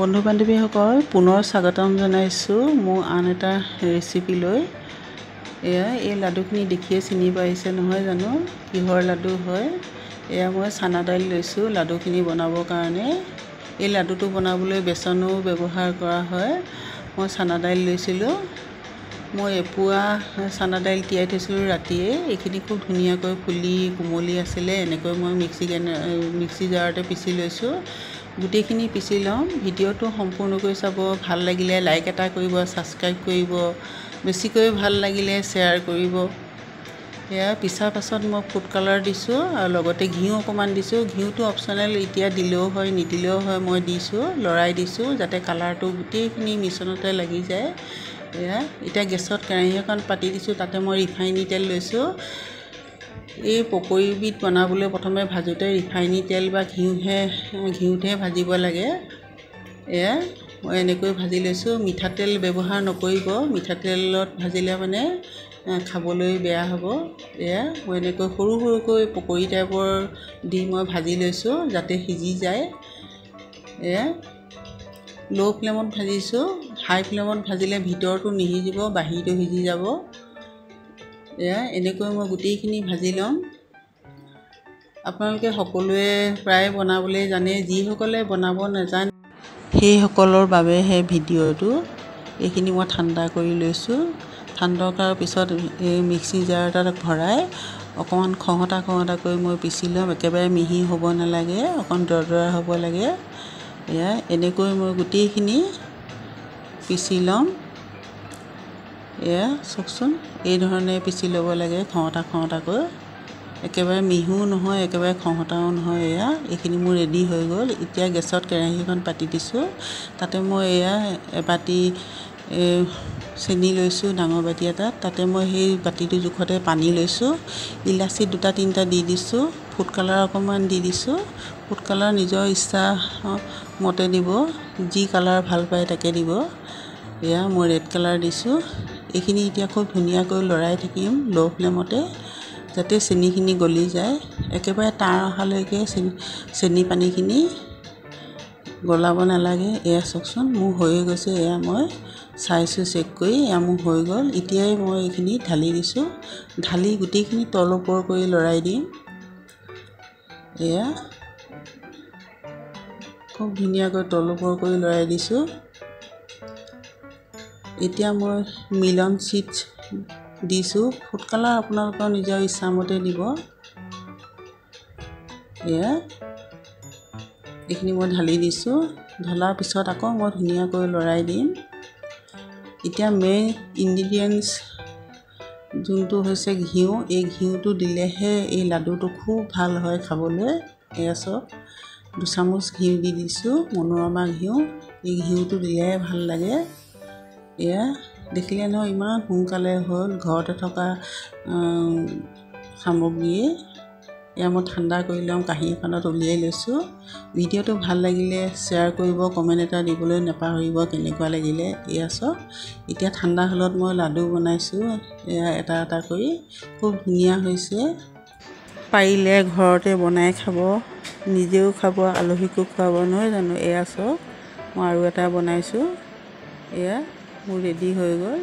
বন্ধু বান্ধৱীসকল পুনৰ স্বাগতম জনাইছোঁ মোৰ আন এটা ৰেচিপিলৈ। এয়া এই লাডুখিনি দেখিয়ে চিনি পাইছে নহয় জানো কিহৰ লাডু হয়। এয়া মই চানা দাইল লৈছোঁ লাডুখিনি বনাবৰ কাৰণে। এই লাডুটো বনাবলৈ বেচনো ব্যৱহাৰ কৰা হয়। মই চানা দাইল লৈছিলোঁ। মই এপোৱা চানা দাইল তিয়াই থৈছিলোঁ ৰাতিয়ে। এইখিনি খুব ধুনীয়াকৈ ফুলি কোমলি আছিলে। এনেকৈ মই মিক্সি জাৰতে পিচি লৈছোঁ। গোটেইখিনি পিচি ল'ম। ভিডিঅ'টো সম্পূৰ্ণকৈ চাব। ভাল লাগিলে লাইক এটা কৰিব, ছাবস্ক্ৰাইব কৰিব, বেছিকৈ ভাল লাগিলে শ্বেয়াৰ কৰিব। এয়া পিছাৰ পাছত মই ফুড কালাৰ দিছোঁ আৰু লগতে ঘিউ অকণমান দিছোঁ। ঘিউটো অপশ্যনেল, এতিয়া দিলেও হয় নিদিলেও হয়। মই দিছোঁ, লৰাই দিছোঁ যাতে কালাৰটো গোটেইখিনি মিশ্ৰণতে লাগি যায়। এয়া এতিয়া গেছত কেৰাহী এখন পাতি দিছোঁ। তাতে মই ৰিফাইনী তেল লৈছোঁ। এই পকৰীবিধ বনাবলৈ প্ৰথমে ভাজোঁতে ৰিফাইনী তেল বা ঘিউতহে ভাজিব লাগে। এয়া মই এনেকৈ ভাজি লৈছোঁ। মিঠাতেল ব্যৱহাৰ নকৰিব, মিঠাতেলত ভাজিলে মানে খাবলৈ বেয়া হ'ব। এয়া মই এনেকৈ সৰু সৰুকৈ পকৰী টাইপৰ দি মই ভাজি লৈছোঁ যাতে সিজি যায়। এয়া ল' ফ্লেমত ভাজিছোঁ। হাই ফ্লেমত ভাজিলে ভিতৰটো নিসিজিব, বাহিৰটো সিজি যাব। এয়া এনেকৈ মই গোটেইখিনি ভাজি ল'ম। আপোনালোকে সকলোৱে প্ৰায় বনাবলৈ জানে। যিসকলে বনাব নাজানে সেইসকলৰ বাবেহে ভিডিঅ'টো। এইখিনি মই ঠাণ্ডা কৰি লৈছোঁ। ঠাণ্ডা কৰাৰ পিছত এই মিক্সি জাৰ এটাত ভৰাই অকণমান খহটাকৈ মই পিচি ল'ম। একেবাৰে মিহি হ'ব নালাগে, অকণ দৰদৰা হ'ব লাগে। এয়া এনেকৈ মই গোটেইখিনি পিচি ল'ম। এয়া চাওকচোন, এই ধৰণে পিচি ল'ব লাগে খহটাকৈ। একেবাৰে মিহিও নহয়, একেবাৰে খহটাও নহয়। এয়া এইখিনি মোৰ ৰেডি হৈ গ'ল। এতিয়া গেছত কেৰাহীখন পাতি দিছোঁ। তাতে মই এয়া এবাটি চেনি লৈছোঁ, ডাঙৰ বাটি এটাত। তাতে মই সেই বাতিটো জোখতে পানী লৈছোঁ। ইলাচি 2-3টা দি দিছোঁ। ফুড কালাৰ অকণমান দি দিছোঁ। ফুড কালাৰ নিজৰ ইচ্ছা মতে দিব, যি কালাৰ ভাল পায় তাকে দিব। এয়া মই ৰেড কালাৰ দিছোঁ। এইখিনি এতিয়া খুব ধুনীয়াকৈ লৰাই থাকিম ল' ফ্লেমতে যাতে চেনিখিনি গলি যায়। একেবাৰে তাঁৰ অহালৈকে চেনি পানীখিনি গলাব নালাগে। এয়া চাওকচোন মোৰ হৈ গৈছে। এয়া মই চাইছোঁ চেক কৰি, এয়া মোৰ হৈ গ'ল। এতিয়াই মই এইখিনি ঢালি দিছোঁ। ঢালি গোটেইখিনি তল ওপৰ কৰি লৰাই দিম। এয়া খুব ধুনীয়াকৈ তল ওপৰ কৰি লৰাই দিছোঁ। এতিয়া মই মিলন চিডছ দিছোঁ। ফুড কালাৰ আপোনালোকৰ নিজৰ ইচ্ছামতে দিব। এয়া এইখিনি মই ঢালি দিছোঁ। ঢলাৰ পিছত আকৌ মই ধুনীয়াকৈ লৰাই দিম। এতিয়া মেইন ইনগ্ৰিডিয়েণ্টছ যোনটো হৈছে ঘিউ। এই ঘিউটো দিলেহে এই লাডুটো খুব ভাল হয় খাবলৈ। এয়া চাওক 2 চামুচ ঘিউ দি দিছোঁ, মনোৰমা ঘিউ। এই ঘিউটো দিলেহে ভাল লাগে। এয়া দেখিলে নহয় ইমান সোনকালে হ'ল, ঘৰতে থকা সামগ্ৰীয়ে। এয়া মই ঠাণ্ডা কৰি ল'ম, কাঁহী এখনত উলিয়াই লৈছোঁ। ভিডিঅ'টো ভাল লাগিলে শ্বেয়াৰ কৰিব, কমেণ্ট এটা দিবলৈ নাপাহৰিব কেনেকুৱা লাগিলে। এয়া চাওক এতিয়া ঠাণ্ডা হ'লত মই লাডু বনাইছোঁ। এয়া এটা এটা কৰি খুব ধুনীয়া হৈছে। পাৰিলে ঘৰতে বনাই খাব, নিজেও খাব, আলহীকো খুৱাব নহয় জানো। এয়া চাওক মই আৰু এটা বনাইছোঁ। এয়া মোৰ ৰেডি হৈ গ'ল।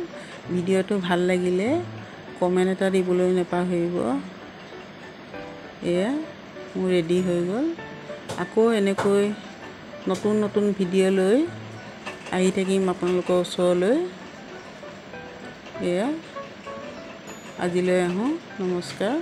ভিডিঅ'টো ভাল লাগিলে কমেণ্ট এটা দিবলৈ নাপাহৰিব। এয়া মোৰ ৰেডি হৈ গ'ল। আকৌ এনেকৈ নতুন ভিডিঅ' লৈ আহি থাকিম আপোনালোকৰ ওচৰলৈ। এয়া আজিলৈ আহোঁ, নমস্কাৰ।